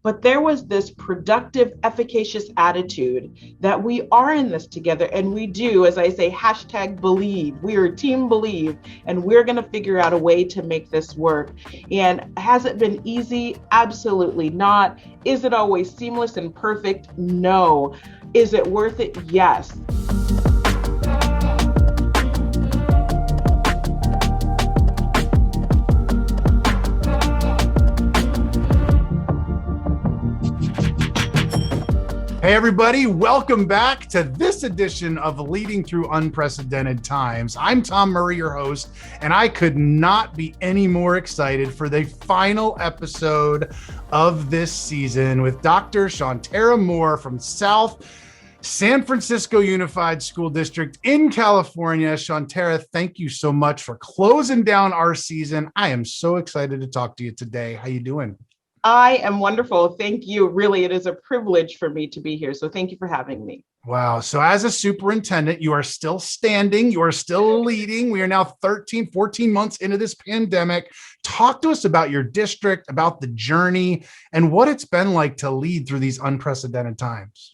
but there was this productive, efficacious attitude that we are in this together. And we do, as I say, hashtag believe. We are team believe, and we're going to figure out a way to make this work. And has it been easy? Absolutely not. Is it always seamless and perfect? No. Is it worth it? Yes. Hey, everybody, welcome back to this edition of Leading Through Unprecedented Times. I'm Tom Murray, your host, and I could not be any more excited for the final episode of this season with Dr. Shawnterra Moore from South San Francisco Unified School District in California. Shawnterra, thank you so much for closing down our season. I am so excited to talk to you today. How you doing? I am wonderful. Thank you. Really, it is a privilege for me to be here. So thank you for having me. Wow. So as a superintendent, you are still standing, you are still leading. We are now 13, 14 months into this pandemic. Talk to us about your district, about the journey, and what it's been like to lead through these unprecedented times.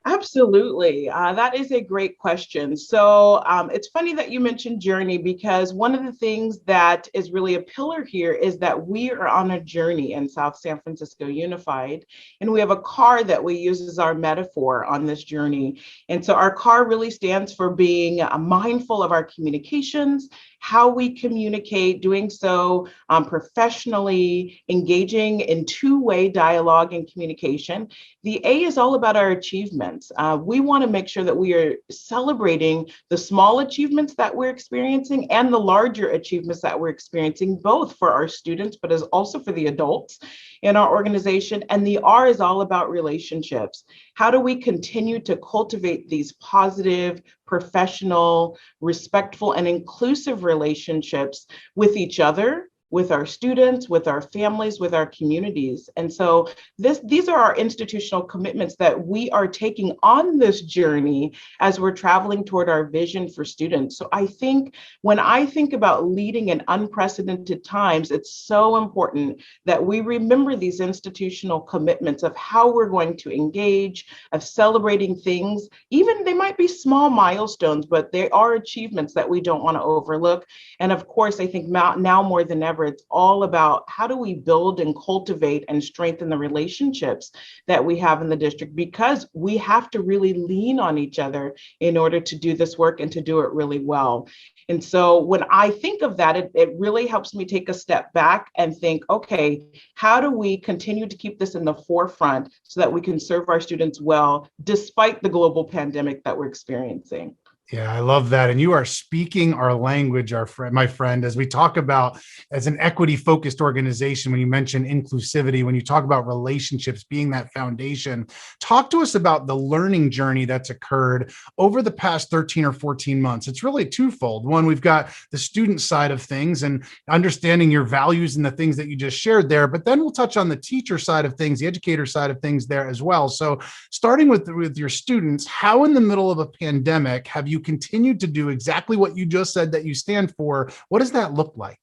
Absolutely. That is a great question. So it's funny that you mentioned journey, because one of the things that is really a pillar here is that we are on a journey in South San Francisco Unified, and we have a car that we use as our metaphor on this journey. And so our car really stands for being mindful of our communications, how we communicate, doing so professionally, engaging in two-way dialogue and communication. The A is all about our achievements. We want to make sure that we are celebrating the small achievements that we're experiencing and the larger achievements that we're experiencing, both for our students, but as also for the adults in our organization. And the R is all about relationships. How do we continue to cultivate these positive, professional, respectful, and inclusive relationships with each other, with our students, with our families, with our communities? And so these are our institutional commitments that we are taking on this journey as we're traveling toward our vision for students. So I think when I think about leading in unprecedented times, it's so important that we remember these institutional commitments of how we're going to engage, of celebrating things. Even they might be small milestones, but they are achievements that we don't want to overlook. And of course, I think now more than ever, it's all about how do we build and cultivate and strengthen the relationships that we have in the district, because we have to really lean on each other in order to do this work and to do it really well. And so when I think of that, it really helps me take a step back and think, okay, how do we continue to keep this in the forefront so that we can serve our students well, despite the global pandemic that we're experiencing? Yeah, I love that. And you are speaking our language, my friend, as we talk about as an equity focused organization. When you mention inclusivity, when you talk about relationships being that foundation, talk to us about the learning journey that's occurred over the past 13 or 14 months. It's really twofold. One, we've got the student side of things and understanding your values and the things that you just shared there, but then we'll touch on the teacher side of things, the educator side of things there as well. So starting with your students, how in the middle of a pandemic have you continued to do exactly what you just said that you stand for? What does that look like?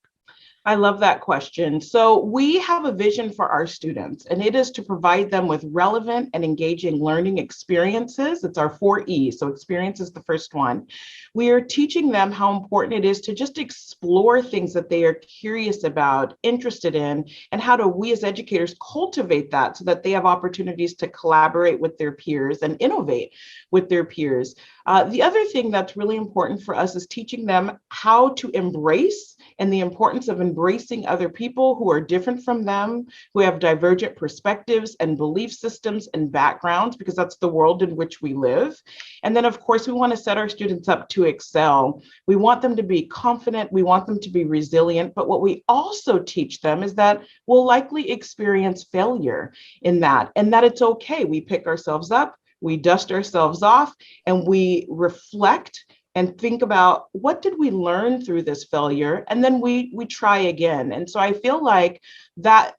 I love that question. So we have a vision for our students, and it is to provide them with relevant and engaging learning experiences. It's our 4E. So experience is the first one. We are teaching them how important it is to just explore things that they are curious about, interested in, and how do we as educators cultivate that so that they have opportunities to collaborate with their peers and innovate with their peers. The other thing that's really important for us is teaching them how to embrace and the importance of embracing other people who are different from them, who have divergent perspectives and belief systems and backgrounds, because that's the world in which we live. And then, of course, we want to set our students up to excel. We want them to be confident. We want them to be resilient. But what we also teach them is that we'll likely experience failure in that, and that it's okay. We pick ourselves up, we dust ourselves off, and we reflect and think about what did we learn through this failure, and then we try again. And so I feel like that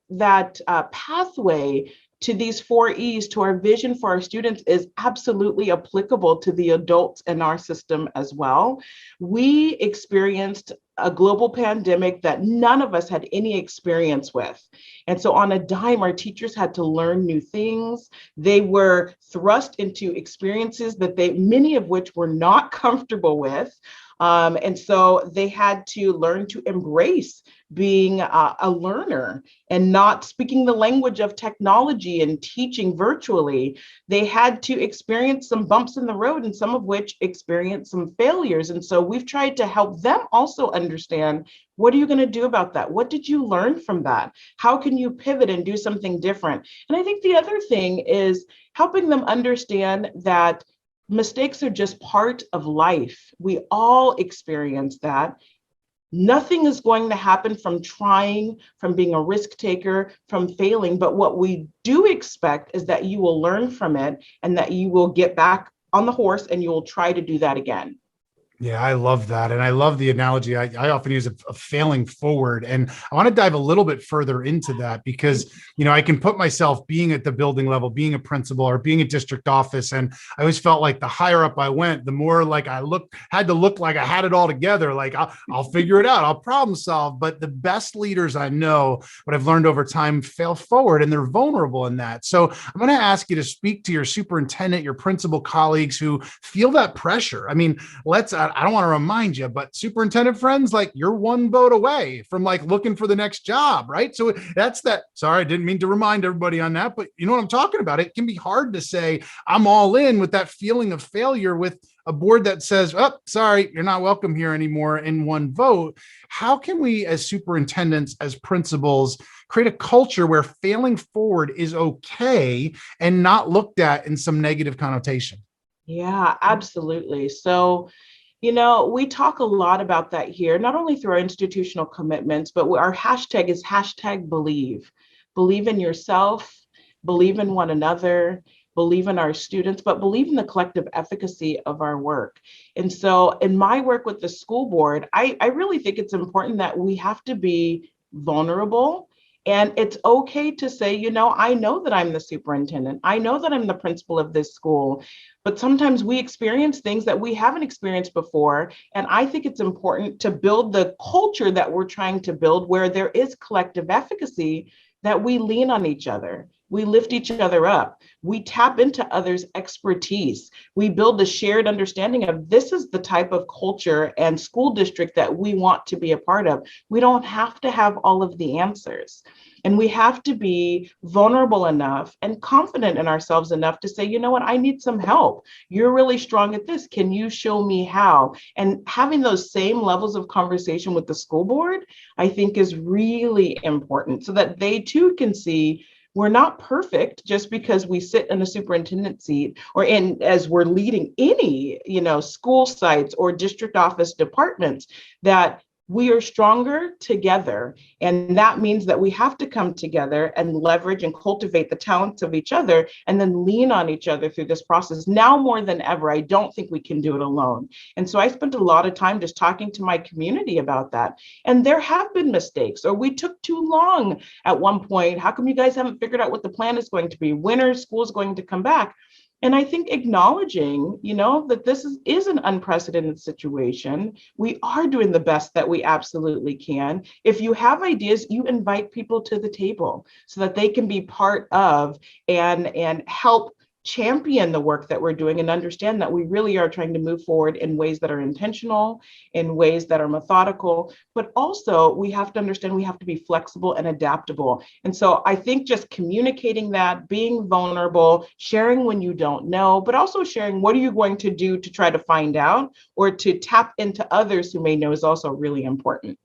pathway to these 4Es, to our vision for our students, is absolutely applicable to the adults in our system as well. We experienced a global pandemic that none of us had any experience with. And so on a dime, our teachers had to learn new things. They were thrust into experiences that many of which were not comfortable with. And so they had to learn to embrace being a learner and not speaking the language of technology and teaching virtually. They had to experience some bumps in the road, and some of which experienced some failures. And so we've tried to help them also understand, what are you going to do about that? What did you learn from that? How can you pivot and do something different? And I think the other thing is helping them understand that mistakes are just part of life. We all experience that. Nothing is going to happen from trying, from being a risk taker, from failing. But what we do expect is that you will learn from it and that you will get back on the horse and you will try to do that again. Yeah, I love that. And I love the analogy. I often use a failing forward. And I want to dive a little bit further into that because, I can put myself being at the building level, being a principal or being a district office. And I always felt like the higher up I went, the more like had to look like I had it all together. Like I'll figure it out. I'll problem solve. But the best leaders I know, what I've learned over time, fail forward and they're vulnerable in that. So I'm going to ask you to speak to your superintendent, your principal colleagues who feel that pressure. I mean, I don't want to remind you, but superintendent friends, like you're one vote away from like looking for the next job, right? So that's that. Sorry, I didn't mean to remind everybody on that, but you know what I'm talking about? It can be hard to say I'm all in with that feeling of failure with a board that says, oh, sorry, you're not welcome here anymore in one vote. How can we as superintendents, as principals, create a culture where failing forward is okay and not looked at in some negative connotation? Yeah, absolutely. So we talk a lot about that here, not only through our institutional commitments, but our hashtag is hashtag believe. Believe in yourself, believe in one another, believe in our students, but believe in the collective efficacy of our work. And so in my work with the school board, I really think it's important that we have to be vulnerable. And it's okay to say, I know that I'm the superintendent. I know that I'm the principal of this school, but sometimes we experience things that we haven't experienced before. And I think it's important to build the culture that we're trying to build where there is collective efficacy, that we lean on each other. We lift each other up. We tap into others' expertise. We build a shared understanding of this is the type of culture and school district that we want to be a part of. We don't have to have all of the answers. And we have to be vulnerable enough and confident in ourselves enough to say, you know what, I need some help. You're really strong at this. Can you show me how? And having those same levels of conversation with the school board, I think is really important so that they too can see we're not perfect just because we sit in a superintendent seat or as we're leading any, school sites or district office departments, that we are stronger together. And that means that we have to come together and leverage and cultivate the talents of each other and then lean on each other through this process. Now more than ever, I don't think we can do it alone. And so I spent a lot of time just talking to my community about that. And there have been mistakes, or we took too long at one point. How come you guys haven't figured out what the plan is going to be? When are schools going to come back? And I think acknowledging, that this is an unprecedented situation. We are doing the best that we absolutely can. If you have ideas, you invite people to the table so that they can be part of and help champion the work that we're doing and understand that we really are trying to move forward in ways that are intentional, in ways that are methodical, but also we have to understand we have to be flexible and adaptable. And so I think just communicating that, being vulnerable, sharing when you don't know, but also sharing what are you going to do to try to find out or to tap into others who may know is also really important.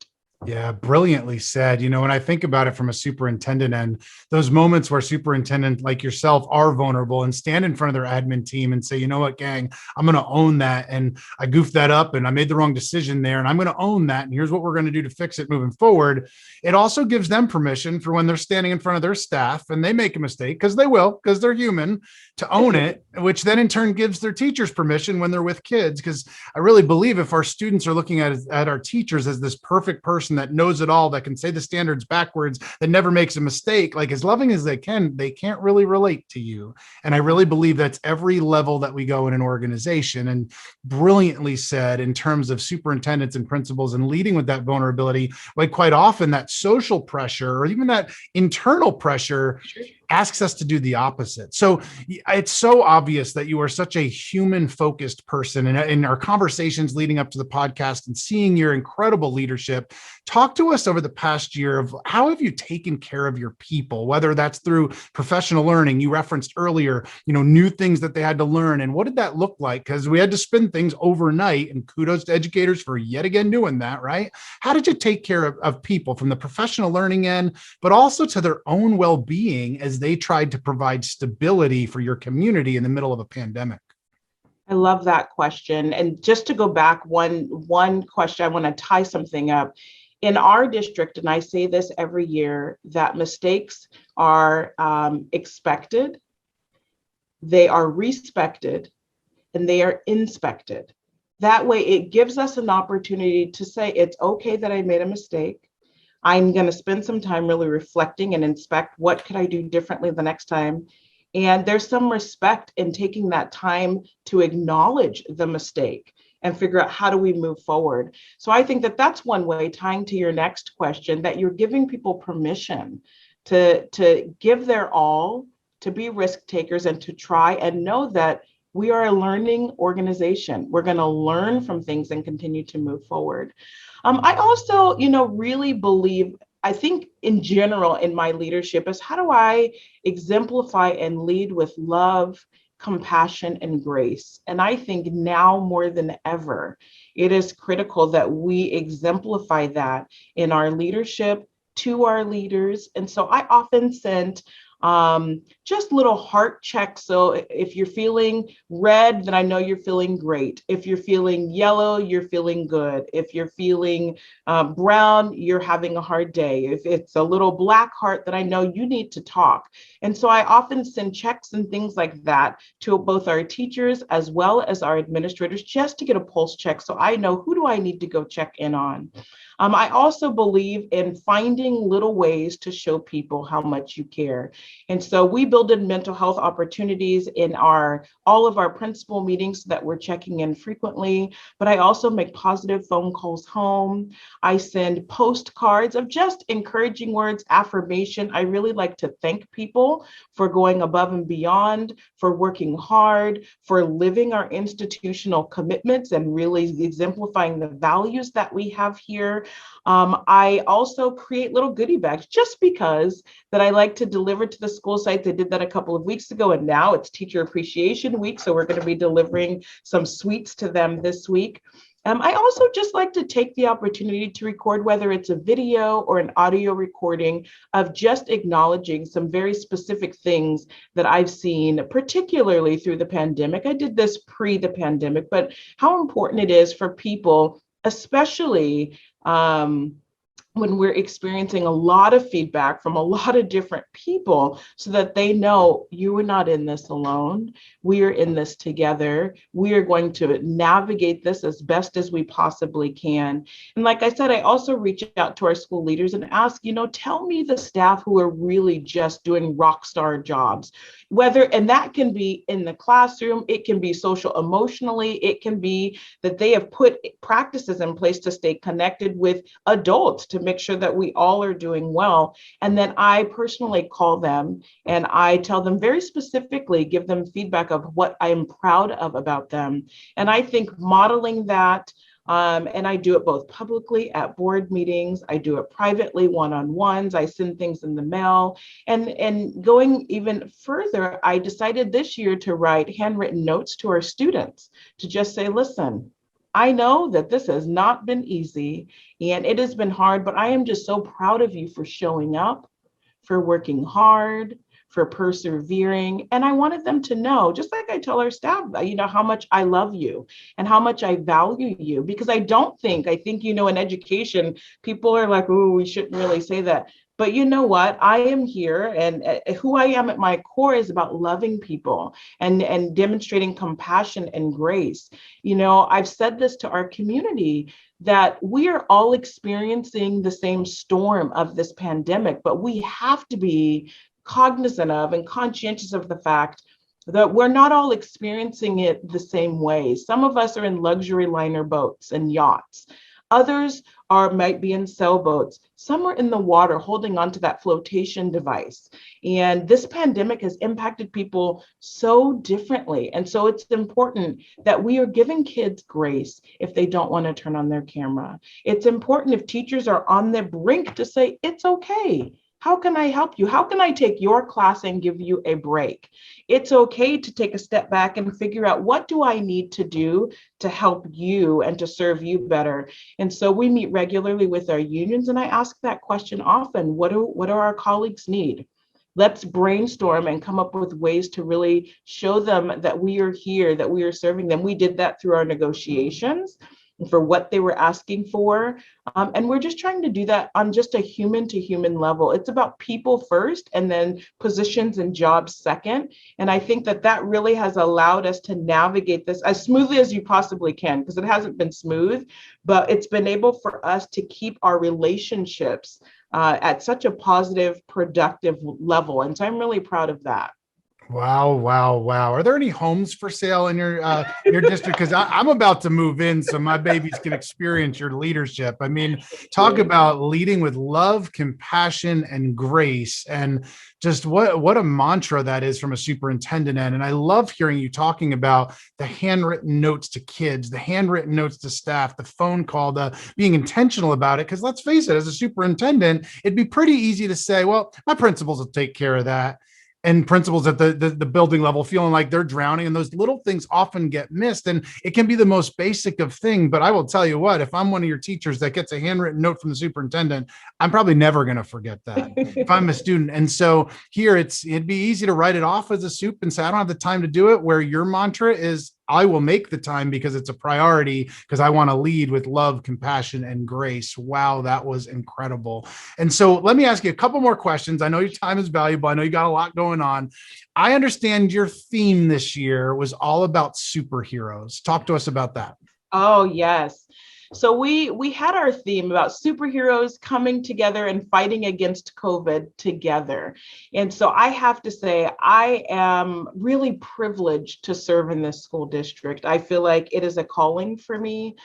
Yeah, brilliantly said. When I think about it from a superintendent end, those moments where superintendent like yourself are vulnerable and stand in front of their admin team and say, you know what, gang, I'm going to own that. And I goofed that up and I made the wrong decision there. And I'm going to own that. And here's what we're going to do to fix it moving forward. It also gives them permission for when they're standing in front of their staff and they make a mistake, because they will, because they're human, to own it, which then in turn gives their teachers permission when they're with kids. Because I really believe if our students are looking at our teachers as this perfect person person that knows it all, that can say the standards backwards, that never makes a mistake, like as loving as they can't really relate to you. And I really believe that's every level that we go in an organization. And brilliantly said in terms of superintendents and principals and leading with that vulnerability, like quite often that social pressure or even that internal pressure asks us to do the opposite. So it's so obvious that you are such a human focused person. And in our conversations leading up to the podcast and seeing your incredible leadership, talk to us over the past year of how have you taken care of your people, whether that's through professional learning. You referenced earlier, new things that they had to learn. And what did that look like? Because we had to spin things overnight, and kudos to educators for yet again doing that, right? How did you take care of people from the professional learning end, but also to their own well-being as they tried to provide stability for your community in the middle of a pandemic? I love that question. And just to go back one question, I want to tie something up. In our district, and I say this every year, that mistakes are expected, they are respected, and they are inspected. That way, it gives us an opportunity to say, it's okay that I made a mistake. I'm going to spend some time really reflecting and inspect what could I do differently the next time. And there's some respect in taking that time to acknowledge the mistake and figure out how do we move forward. So I think that that's one way, tying to your next question, that you're giving people permission to give their all, to be risk takers, and to try and know that we are a learning organization. We're going to learn from things and continue to move forward. I also, really believe, I think in general in my leadership is how do I exemplify and lead with love, compassion, and grace? And I think now more than ever, it is critical that we exemplify that in our leadership to our leaders. And so I often send just little heart checks. So if you're feeling red, then I know you're feeling great. If you're feeling yellow, you're feeling good. If you're feeling brown, you're having a hard day. If it's a little black heart, then I know you need to talk. And so I often send checks and things like that to both our teachers as well as our administrators, just to get a pulse check. So I know, who do I need to go check in on? I also believe in finding little ways to show people how much you care. And so we build in mental health opportunities in all of our principal meetings so that we're checking in frequently. But I also make positive phone calls home. I send postcards of just encouraging words, affirmation. I really like to thank people for going above and beyond, for working hard, for living our institutional commitments and really exemplifying the values that we have here. I also create little goodie bags just because that I like to deliver to the school sites. I did that a couple of weeks ago, and now it's Teacher Appreciation Week. So we're going to be delivering some sweets to them this week. I also just like to take the opportunity to record, whether it's a video or an audio recording, of just acknowledging some very specific things that I've seen, particularly through the pandemic. I did this pre the pandemic, but how important it is for people, especially when we're experiencing a lot of feedback from a lot of different people, so that they know you are not in this alone. We are in this together. We are going to navigate this as best as we possibly can. And like I said, I also reach out to our school leaders and ask, tell me the staff who are really just doing rock star jobs. And that can be in the classroom, it can be social emotionally, it can be that they have put practices in place to stay connected with adults to make sure that we all are doing well. And then I personally call them and I tell them very specifically, give them feedback of what I am proud of about them. And I think modeling that, and I do it both publicly at board meetings, I do it privately, one-on-ones, I send things in the mail. And going even further, I decided this year to write handwritten notes to our students to just say, listen, I know that this has not been easy and it has been hard, but I am just so proud of you for showing up, for working hard, for persevering. And I wanted them to know, just like I tell our staff, how much I love you and how much I value you, because I think, in education, people are like, oh, we shouldn't really say that. But you know what? I am here, and who I am at my core is about loving people and demonstrating compassion and grace. You know, I've said this to our community that we are all experiencing the same storm of this pandemic, but we have to be cognizant of and conscientious of the fact that we're not all experiencing it the same way. Some of us are in luxury liner boats and yachts. Others might be in sailboats. Some are in the water holding onto that flotation device. And this pandemic has impacted people so differently. And so it's important that we are giving kids grace if they don't want to turn on their camera. It's important if teachers are on the brink to say, it's okay. How can I help you? How can I take your class and give you a break? It's okay to take a step back and figure out, what do I need to do to help you and to serve you better? And so we meet regularly with our unions, and I ask that question often. What do our colleagues need? Let's brainstorm and come up with ways to really show them that we are here, that we are serving them. We did that through our negotiations for what they were asking for. And we're just trying to do that on just a human to human level. It's about people first, and then positions and jobs second. And I think that that really has allowed us to navigate this as smoothly as you possibly can, because it hasn't been smooth, but it's been able for us to keep our relationships at such a positive, productive level. And so I'm really proud of that. Wow, wow, wow. Are there any homes for sale in your district? Because I'm about to move in, so my babies can experience your leadership. I mean, talk about leading with love, compassion, and grace, and just what a mantra that is from a superintendent end. And I love hearing you talking about the handwritten notes to kids, the handwritten notes to staff, the phone call, the being intentional about it. Because let's face it, as a superintendent, it'd be pretty easy to say, well, my principals will take care of that, and principals at the building level feeling like they're drowning, and those little things often get missed. And it can be the most basic of thing, but I will tell you what, if I'm one of your teachers that gets a handwritten note from the superintendent, I'm probably never going to forget that if I'm a student. And so here it'd be easy to write it off as a soup and say, I don't have the time to do it, where your mantra is, I will make the time because it's a priority, because I want to lead with love, compassion, and grace. Wow, that was incredible. And so let me ask you a couple more questions. I know your time is valuable. I know you got a lot going on. I understand your theme this year was all about superheroes. Talk to us about that. Oh, yes. So we had our theme about superheroes coming together and fighting against COVID together. And so I have to say, I am really privileged to serve in this school district. I feel like it is a calling for me.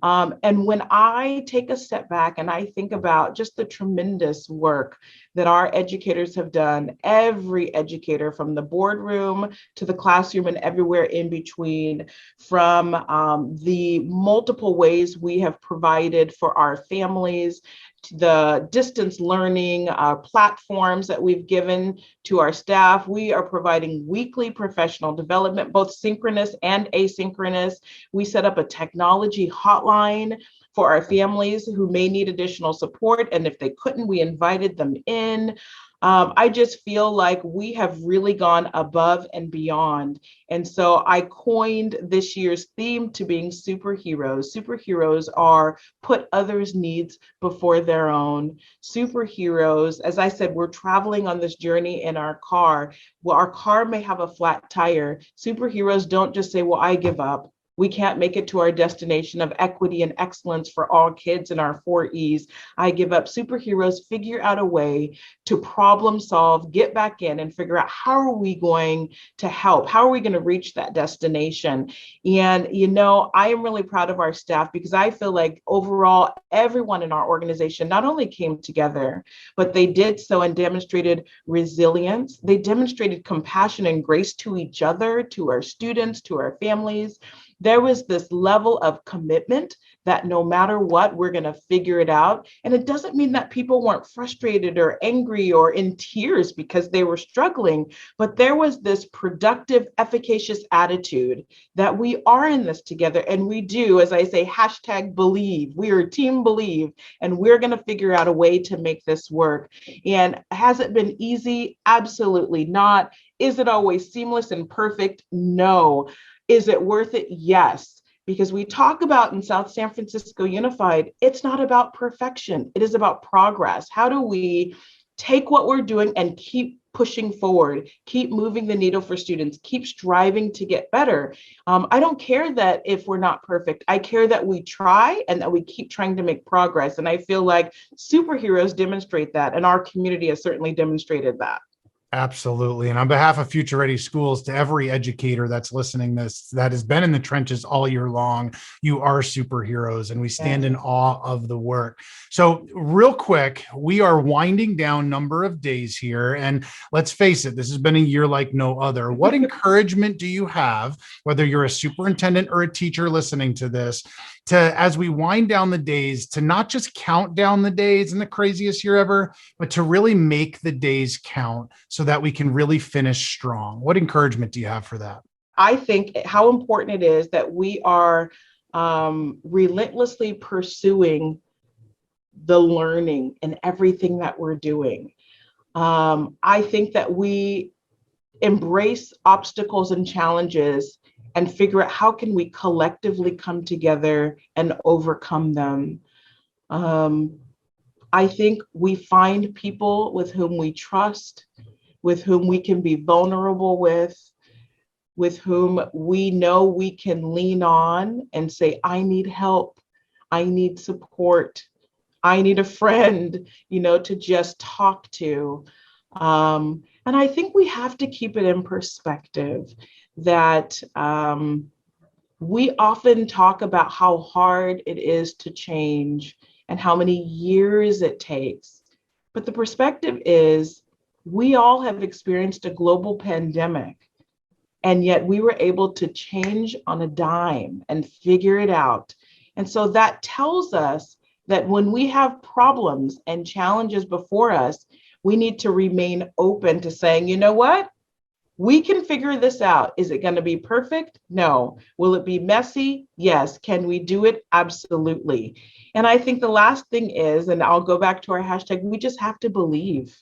And when I take a step back and I think about just the tremendous work that our educators have done, every educator from the boardroom to the classroom and everywhere in between, from the multiple ways we have provided for our families, to the distance learning platforms that we've given to our staff. We are providing weekly professional development, both synchronous and asynchronous. We set up a technology hotline for our families who may need additional support. And if they couldn't, we invited them in. I just feel like we have really gone above and beyond. And so I coined this year's theme to being superheroes. Superheroes are put others' needs before their own. Superheroes, as I said, we're traveling on this journey in our car. Well, our car may have a flat tire. Superheroes don't just say, well, I give up. We can't make it to our destination of equity and excellence for all kids in our 4 E's. I give up. Superheroes figure out a way to problem solve, get back in, and figure out, how are we going to help? How are we going to reach that destination? And, you know, I am really proud of our staff, because I feel like overall, everyone in our organization not only came together, but they did so and demonstrated resilience. They demonstrated compassion and grace to each other, to our students, to our families. There was this level of commitment that no matter what, we're going to figure it out. And it doesn't mean that people weren't frustrated or angry or in tears because they were struggling, but there was this productive, efficacious attitude that we are in this together. And we do, as I say, hashtag believe. We are team believe, and we're going to figure out a way to make this work. And has it been easy? Absolutely not. Is it always seamless and perfect? No. Is it worth it? Yes. Because we talk about in South San Francisco Unified, it's not about perfection. It is about progress. How do we take what we're doing and keep pushing forward, keep moving the needle for students, keep striving to get better. I don't care that if we're not perfect. I care that we try and that we keep trying to make progress. And I feel like superheroes demonstrate that, and our community has certainly demonstrated that. Absolutely. And on behalf of Future Ready Schools, to every educator that's listening this, that has been in the trenches all year long, you are superheroes, and we stand in awe of the work. So real quick, we are winding down number of days here. And let's face it, this has been a year like no other. What encouragement do you have, whether you're a superintendent or a teacher listening to this, to, as we wind down the days, to not just count down the days in the craziest year ever, but to really make the days count so that we can really finish strong? What encouragement do you have for that? I think how important it is that we are relentlessly pursuing the learning in everything that we're doing. I think that we embrace obstacles and challenges and figure out how can we collectively come together and overcome them. I think we find people with whom we trust, with whom we can be vulnerable with whom we know we can lean on and say, I need help, I need support, I need a friend, to just talk to. And I think we have to keep it in perspective that we often talk about how hard it is to change and how many years it takes. But the perspective is we all have experienced a global pandemic, and yet we were able to change on a dime and figure it out. And so that tells us that when we have problems and challenges before us, we need to remain open to saying, you know what? We can figure this out. Is it going to be perfect? No. Will it be messy? Yes. Can we do it? Absolutely. And I think the last thing is, and I'll go back to our hashtag, we just have to believe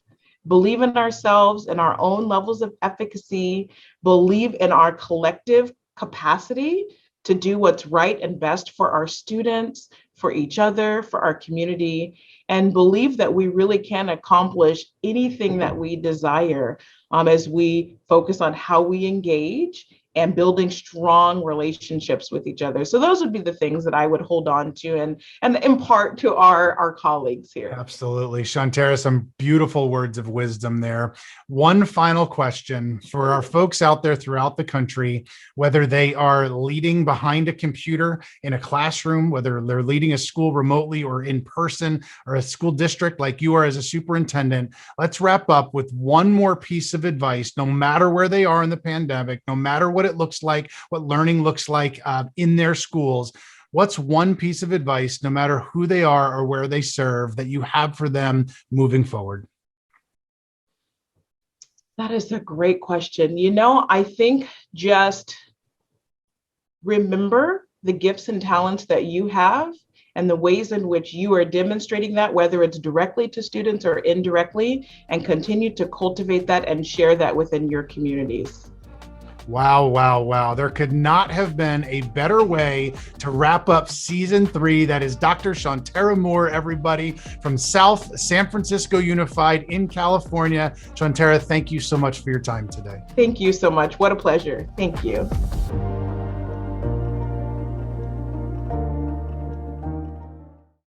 in ourselves and our own levels of efficacy, believe in our collective capacity to do what's right and best for our students, for each other, for our community, and believe that we really can accomplish anything that we desire as we focus on how we engage and building strong relationships with each other. So those would be the things that I would hold on to and impart to our colleagues here. Absolutely. Shawnterra, some beautiful words of wisdom there. One final question for our folks out there throughout the country, whether they are leading behind a computer in a classroom, whether they're leading a school remotely or in person, or a school district like you are as a superintendent, let's wrap up with one more piece of advice, no matter where they are in the pandemic, no matter what it looks like, what learning looks like in their schools. What's one piece of advice, no matter who they are or where they serve, that you have for them moving forward? That is a great question. I think just remember the gifts and talents that you have and the ways in which you are demonstrating that, whether it's directly to students or indirectly, and continue to cultivate that and share that within your communities. Wow, wow, wow. There could not have been a better way to wrap up season 3. That is Dr. Shawnterra Moore, everybody, from South San Francisco Unified in California. Shawnterra, thank you so much for your time today. Thank you so much. What a pleasure. Thank you.